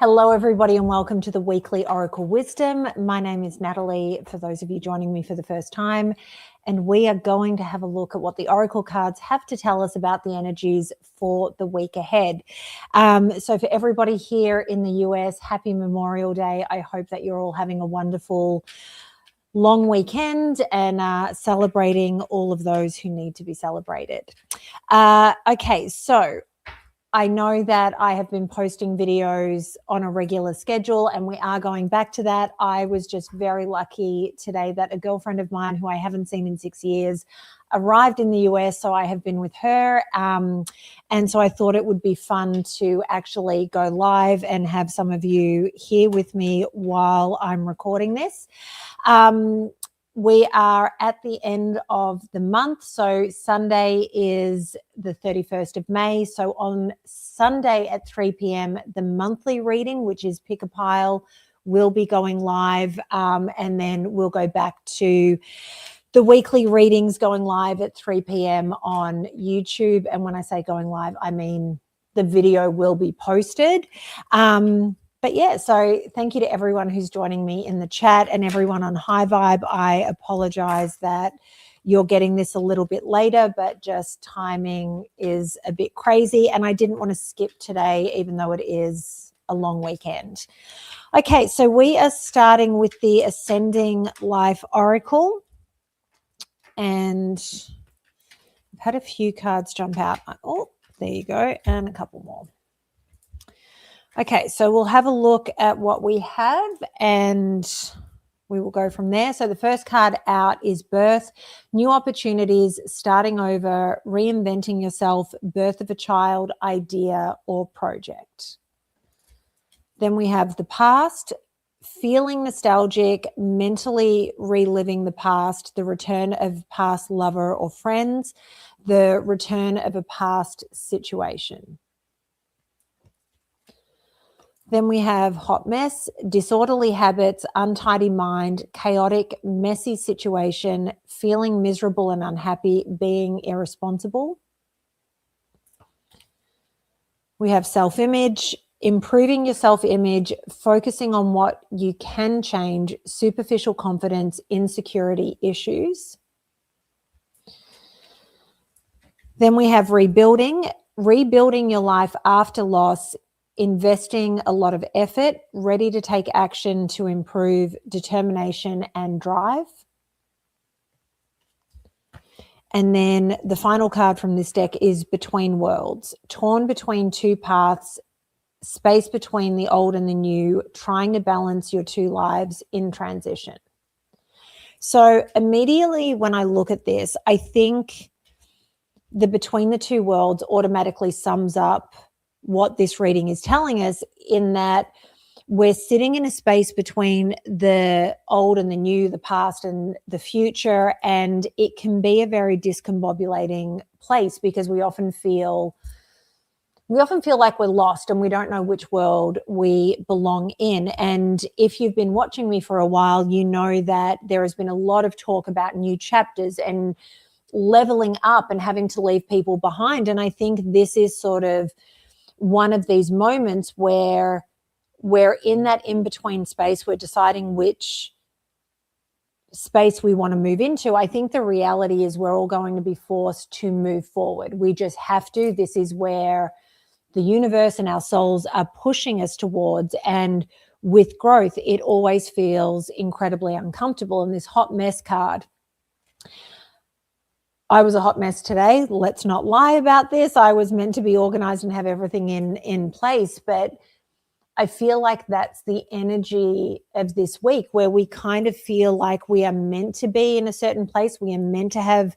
Hello, everybody, and welcome to the weekly Oracle Wisdom. My name is Natalie, for those of you joining me for the first time, and we are going to have a look at what the Oracle cards have to tell us about the energies for the week ahead. So for everybody here in the US, happy Memorial Day. I hope that you're all having a wonderful long weekend and celebrating all of those who need to be celebrated. Okay, so I know that I have been posting videos on a regular schedule, and we are going back to that. I was just very lucky today that a girlfriend of mine who I haven't seen in 6 years arrived in the US, so I have been with her. And so I thought it would be fun to actually go live and have some of you here with me while I'm recording this. We are at the end of the month. So Sunday is the 31st of May. So on Sunday at 3 p.m., the monthly reading, which is Pick a Pile, will be going live. And then we'll go back to the weekly readings going live at 3 p.m. on YouTube. And when I say going live, I mean the video will be posted. But yeah, so thank you to everyone who's joining me in the chat and everyone on High Vibe. I apologize that you're getting this a little bit later, but just timing is a bit crazy. And I didn't want to skip today, even though it is a long weekend. Okay, so we are starting with the Ascending Life Oracle. And I've had a few cards jump out. Oh, there you go. And a couple more. Okay, so we'll have a look at what we have and we will go from there. So the first card out is birth, new opportunities, starting over, reinventing yourself, birth of a child, idea, or project. Then we have the past, feeling nostalgic, mentally reliving the past, the return of past lover or friends, the return of a past situation. Then we have hot mess, disorderly habits, untidy mind, chaotic, messy situation, feeling miserable and unhappy, being irresponsible. We have self-image, improving your self-image, focusing on what you can change, superficial confidence, insecurity issues. Then we have rebuilding your life after loss, investing a lot of effort, ready to take action to improve, determination and drive. And then the final card from this deck is Between Worlds, torn between two paths, space between the old and the new, trying to balance your two lives in transition. So immediately when I look at this, I think the Between the Two Worlds automatically sums up what this reading is telling us, in that we're sitting in a space between the old and the new, the past and the future, and it can be a very discombobulating place because we often feel like we're lost and we don't know which world we belong in. And if you've been watching me for a while, you know that there has been a lot of talk about new chapters and leveling up and having to leave people behind. And I think this is sort of one of these moments where we're in that in-between space. We're deciding which space we want to move into. I think the reality is we're all going to be forced to move forward. We just have to. This is where the universe and our souls are pushing us towards. And with growth, it always feels incredibly uncomfortable. And this hot mess card, I was a hot mess today. Let's not lie about this. I was meant to be organized and have everything in place, but I feel like that's the energy of this week, where we kind of feel like we are meant to be in a certain place. We are meant to have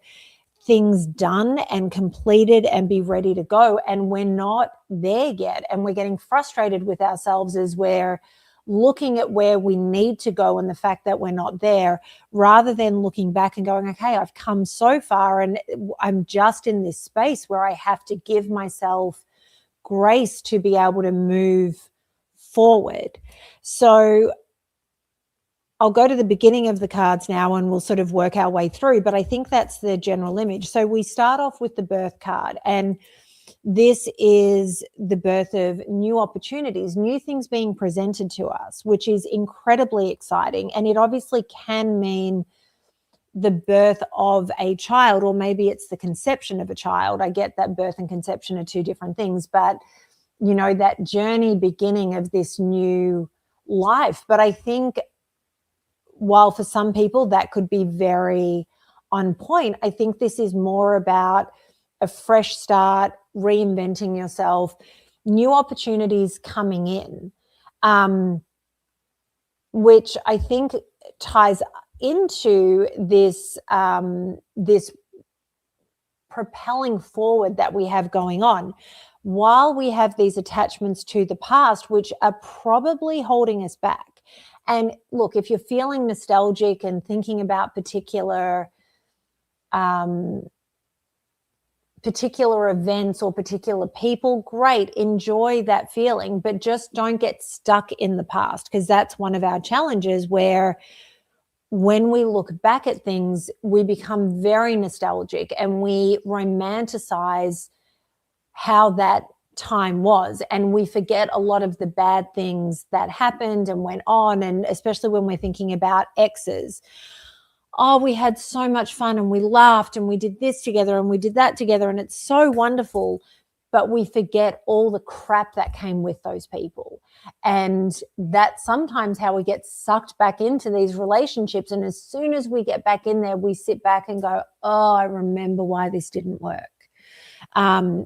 things done and completed and be ready to go. And we're not there yet. And we're getting frustrated with ourselves as we're looking at where we need to go and the fact that we're not there, rather than looking back and going, okay, I've come so far and I'm just in this space where I have to give myself grace to be able to move forward. So I'll go to the beginning of the cards now and we'll sort of work our way through, but I think that's the general image. So we start off with the birth card, and This is the birth of new opportunities, new things being presented to us, which is incredibly exciting. And it obviously can mean the birth of a child, or maybe it's the conception of a child. I get that birth and conception are two different things, but that journey beginning of this new life. But I think while for some people that could be very on point, I think this is more about a fresh start, reinventing yourself, new opportunities coming in, which I think ties into this this propelling forward that we have going on. While we have these attachments to the past, which are probably holding us back. And look, if you're feeling nostalgic and thinking about particular events or particular people, great, enjoy that feeling, but just don't get stuck in the past, because that's one of our challenges, where when we look back at things, we become very nostalgic and we romanticize how that time was, and we forget a lot of the bad things that happened and went on. And especially when we're thinking about exes, oh, we had so much fun and we laughed and we did this together and we did that together, and it's so wonderful, but we forget all the crap that came with those people. And that's sometimes how we get sucked back into these relationships. And as soon as we get back in there, we sit back and go, oh, I remember why this didn't work.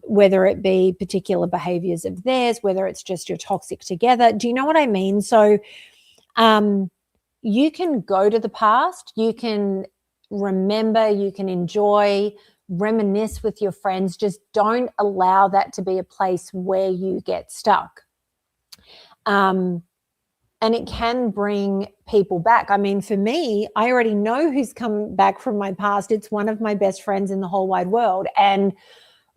Whether it be particular behaviors of theirs, whether it's just you're toxic together. Do you know what I mean? So you can go to the past, you can remember, you can enjoy, reminisce with your friends. Just don't allow that to be a place where you get stuck. And it can bring people back. I mean, for me, I already know who's come back from my past. It's one of my best friends in the whole wide world. And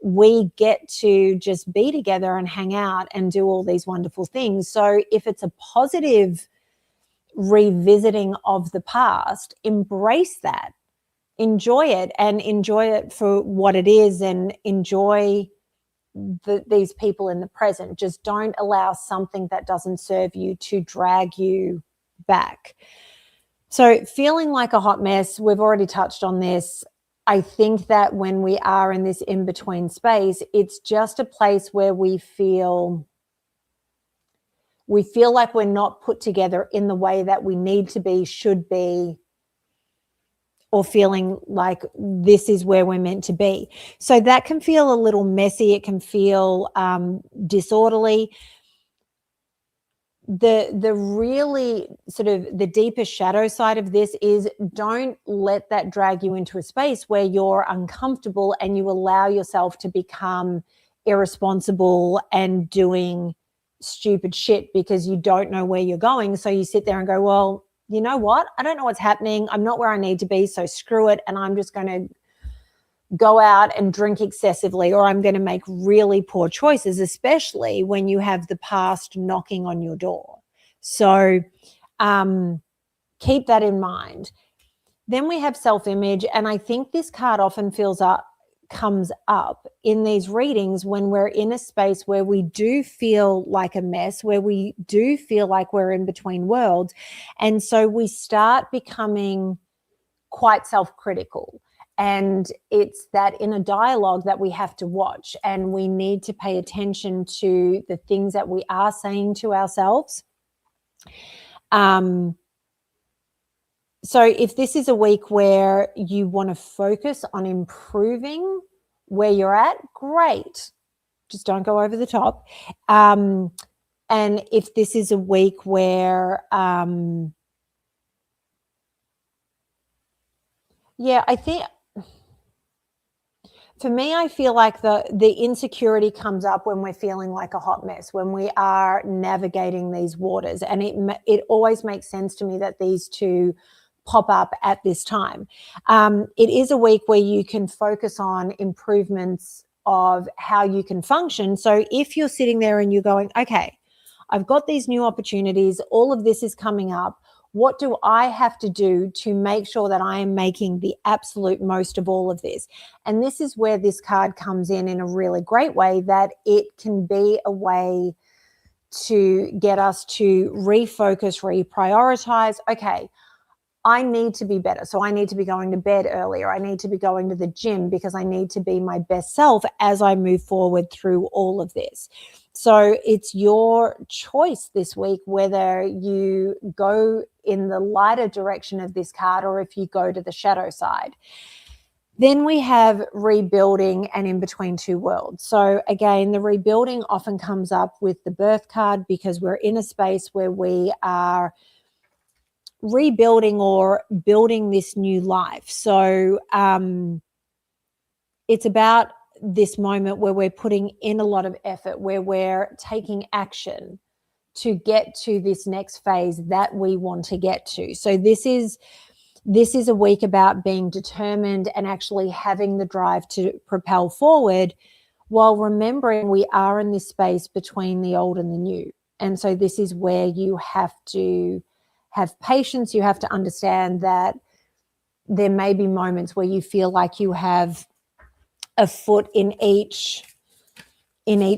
we get to just be together and hang out and do all these wonderful things. So if it's a positive revisiting of the past, embrace that, enjoy it, and enjoy it for what it is, and enjoy these people in the present. Just don't allow something that doesn't serve you to drag you back. So feeling like a hot mess, we've already touched on this. I think that when we are in this in-between space, it's just a place where we feel like we're not put together in the way that we need to be, should be, or feeling like this is where we're meant to be. So that can feel a little messy. It can feel disorderly. The really sort of the deepest shadow side of this is, don't let that drag you into a space where you're uncomfortable and you allow yourself to become irresponsible and doing stupid shit because you don't know where you're going. So you sit there and go, well, you know what? I don't know what's happening. I'm not where I need to be. So screw it. And I'm just going to go out and drink excessively, or I'm going to make really poor choices, especially when you have the past knocking on your door. So keep that in mind. Then we have self-image. And I think this card often comes up in these readings when we're in a space where we do feel like a mess, where we do feel like we're in between worlds. And so we start becoming quite self-critical. And it's that inner dialogue that we have to watch, and we need to pay attention to the things that we are saying to ourselves. So if this is a week where you want to focus on improving where you're at, great. Just don't go over the top. And if this is a week where, I think for me, I feel like the insecurity comes up when we're feeling like a hot mess, when we are navigating these waters. And it always makes sense to me that these two pop up at this time. It is a week where you can focus on improvements of how you can function. So if you're sitting there and you're going, okay, I've got these new opportunities, all of this is coming up, What do I have to do to make sure that I am making the absolute most of all of this? And this is where this card comes in a really great way, that it can be a way to get us to refocus, reprioritize. Okay, I need to be better. So I need to be going to bed earlier. I need to be going to the gym because I need to be my best self as I move forward through all of this. So it's your choice this week whether you go in the lighter direction of this card or if you go to the shadow side. Then we have rebuilding and in between two worlds. So again, the rebuilding often comes up with the birth card because we're in a space where we are rebuilding or building this new life. So it's about this moment where we're putting in a lot of effort, where we're taking action to get to this next phase that we want to get to. So this is a week about being determined and actually having the drive to propel forward, while remembering we are in this space between the old and the new. And so this is where you have to have patience. You have to understand that there may be moments where you feel like you have a foot in each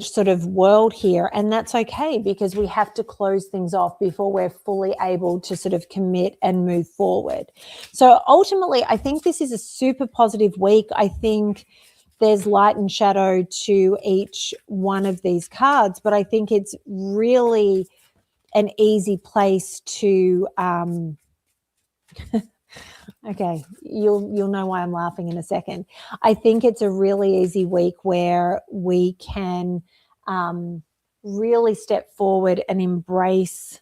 sort of world here, and that's okay, because we have to close things off before we're fully able to sort of commit and move forward. So ultimately, I think this is a super positive week. I think there's light and shadow to each one of these cards, but I think it's really an easy place to okay, you'll know why I'm laughing in a second. I think it's a really easy week where we can really step forward and embrace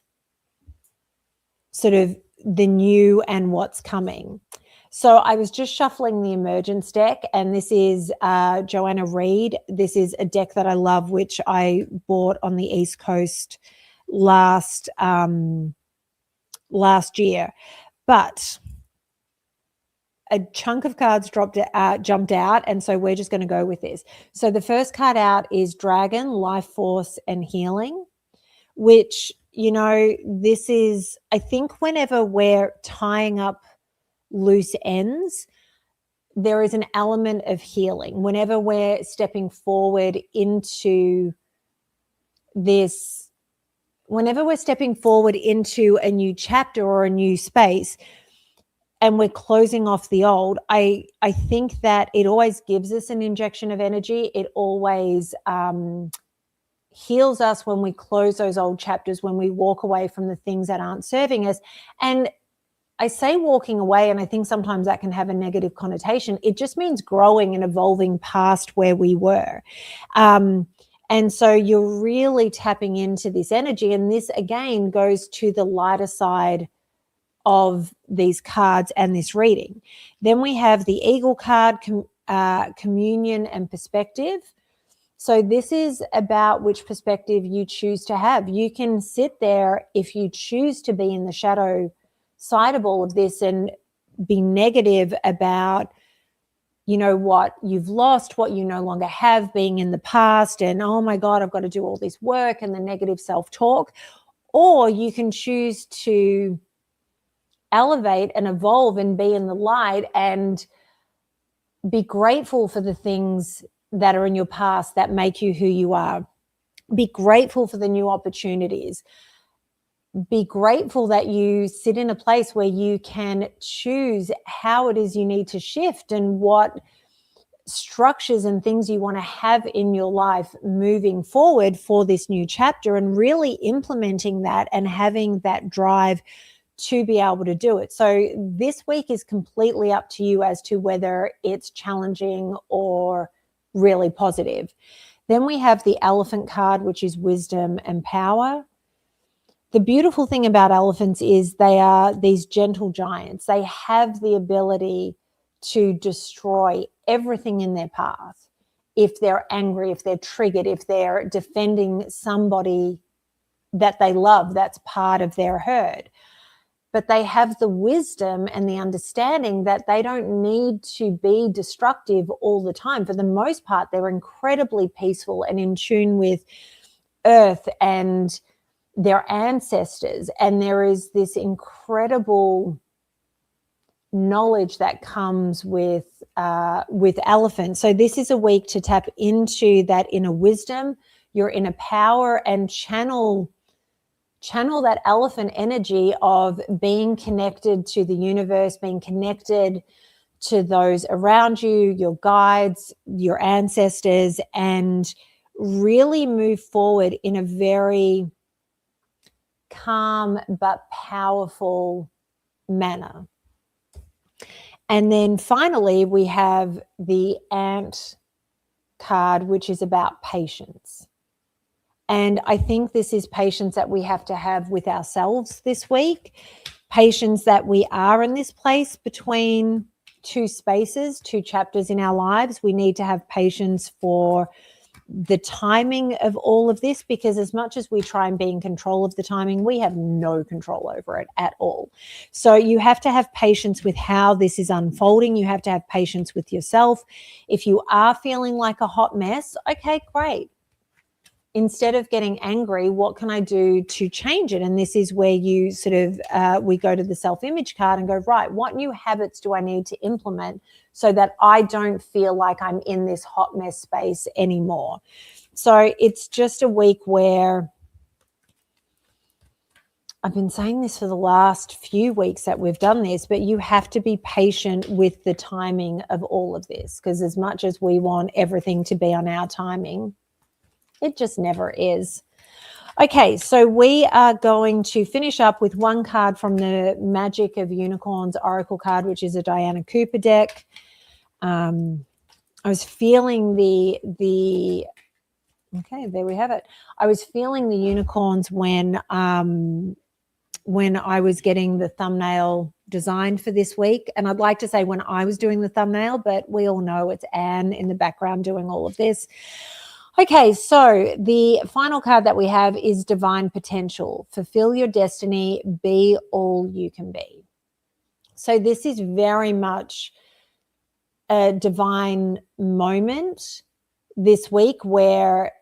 sort of the new and what's coming. So I was just shuffling the Emergence deck, and this is Joanna Reid. This is a deck that I love, which I bought on the East Coast last year. But a chunk of cards jumped out, and so we're just going to go with this. So the first card out is Dragon, Life Force, and Healing, which, you know, this is, I think whenever we're tying up loose ends, there is an element of healing. Whenever we're stepping forward into this, whenever we're stepping forward into a new chapter or a new space, and we're closing off the old, I think that it always gives us an injection of energy. It always heals us when we close those old chapters, when we walk away from the things that aren't serving us. And I say walking away, and I think sometimes that can have a negative connotation. It just means growing and evolving past where we were. And so you're really tapping into this energy. And this, again, goes to the lighter side of these cards and this reading. Then we have the Eagle card, communion and perspective. So this is about which perspective you choose to have. You can sit there if you choose to be in the shadow side of all of this and be negative about, you know, what you've lost, what you no longer have, being in the past, and oh my God, I've got to do all this work, and the negative self-talk. Or you can choose to elevate and evolve and be in the light and be grateful for the things that are in your past that make you who you are. Be grateful for the new opportunities. Be grateful that you sit in a place where you can choose how it is you need to shift and what structures and things you want to have in your life moving forward for this new chapter, and really implementing that and having that drive to be able to do it. So this week is completely up to you as to whether it's challenging or really positive. Then we have the Elephant card, which is wisdom and power. The beautiful thing about elephants is they are these gentle giants. They have the ability to destroy everything in their path. If they're angry, if they're triggered, if they're defending somebody that they love, that's part of their herd. But they have the wisdom and the understanding that they don't need to be destructive all the time. For the most part, they're incredibly peaceful and in tune with earth and their ancestors, and there is this incredible knowledge that comes with elephants. So this is a week to tap into that inner wisdom, your inner power, and channel that elephant energy of being connected to the universe, being connected to those around you, your guides, your ancestors, and really move forward in a very calm but powerful manner. And then finally, we have the Ant card, which is about patience. And I think this is patience that we have to have with ourselves this week, patience that we are in this place between two spaces, two chapters in our lives. We need to have patience for the timing of all of this, because as much as we try and be in control of the timing, we have no control over it at all. So you have to have patience with how this is unfolding. You have to have patience with yourself. If you are feeling like a hot mess, okay, great. Instead of getting angry, what can I do to change it? And this is where you sort of, we go to the self-image card and go, right, what new habits do I need to implement so that I don't feel like I'm in this hot mess space anymore? So it's just a week where I've been saying this for the last few weeks that we've done this, but you have to be patient with the timing of all of this, because as much as we want everything to be on our timing, it just never is. Okay, so we are going to finish up with one card from the Magic of Unicorns Oracle card, which is a Diana Cooper deck. I was feeling okay, there we have it. I was feeling the unicorns when I was getting the thumbnail designed for this week. And I'd like to say when I was doing the thumbnail, but we all know it's Anne in the background doing all of this. Okay, so the final card that we have is Divine Potential. Fulfill your destiny, be all you can be. So this is very much a divine moment this week where,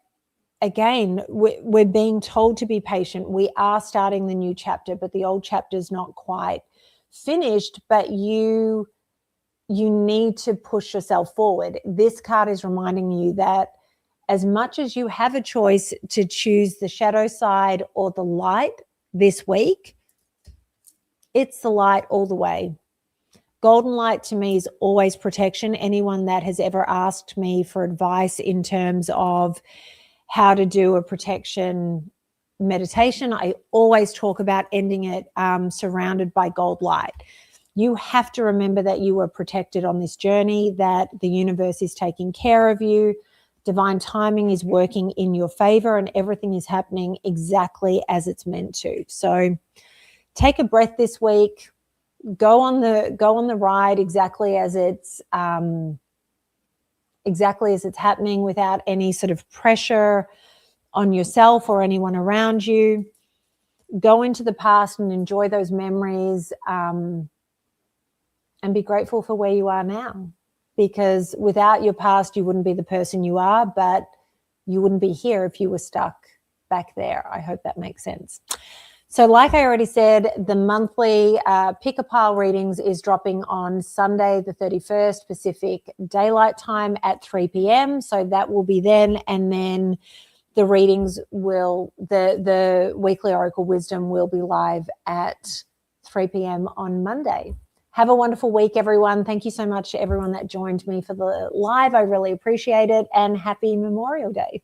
again, we're being told to be patient. We are starting the new chapter, but the old chapter is not quite finished, but you need to push yourself forward. This card is reminding you that as much as you have a choice to choose the shadow side or the light this week, it's the light all the way. Golden light to me is always protection. Anyone that has ever asked me for advice in terms of how to do a protection meditation, I always talk about ending it surrounded by gold light. You have to remember that you are protected on this journey, that the universe is taking care of you. Divine timing is working in your favor, and everything is happening exactly as it's meant to. So take a breath this week. Go on the ride exactly as it's happening, without any sort of pressure on yourself or anyone around you. Go into the past and enjoy those memories, and be grateful for where you are now. Because without your past, you wouldn't be the person you are, but you wouldn't be here if you were stuck back there. I hope that makes sense. So like I already said, the monthly Pick a Pile readings is dropping on Sunday, the 31st Pacific Daylight Time at 3 p.m. So that will be then. And then the readings will, the weekly Oracle Wisdom will be live at 3 p.m. on Monday. Have a wonderful week, everyone. Thank you so much to everyone that joined me for the live. I really appreciate it. And happy Memorial Day.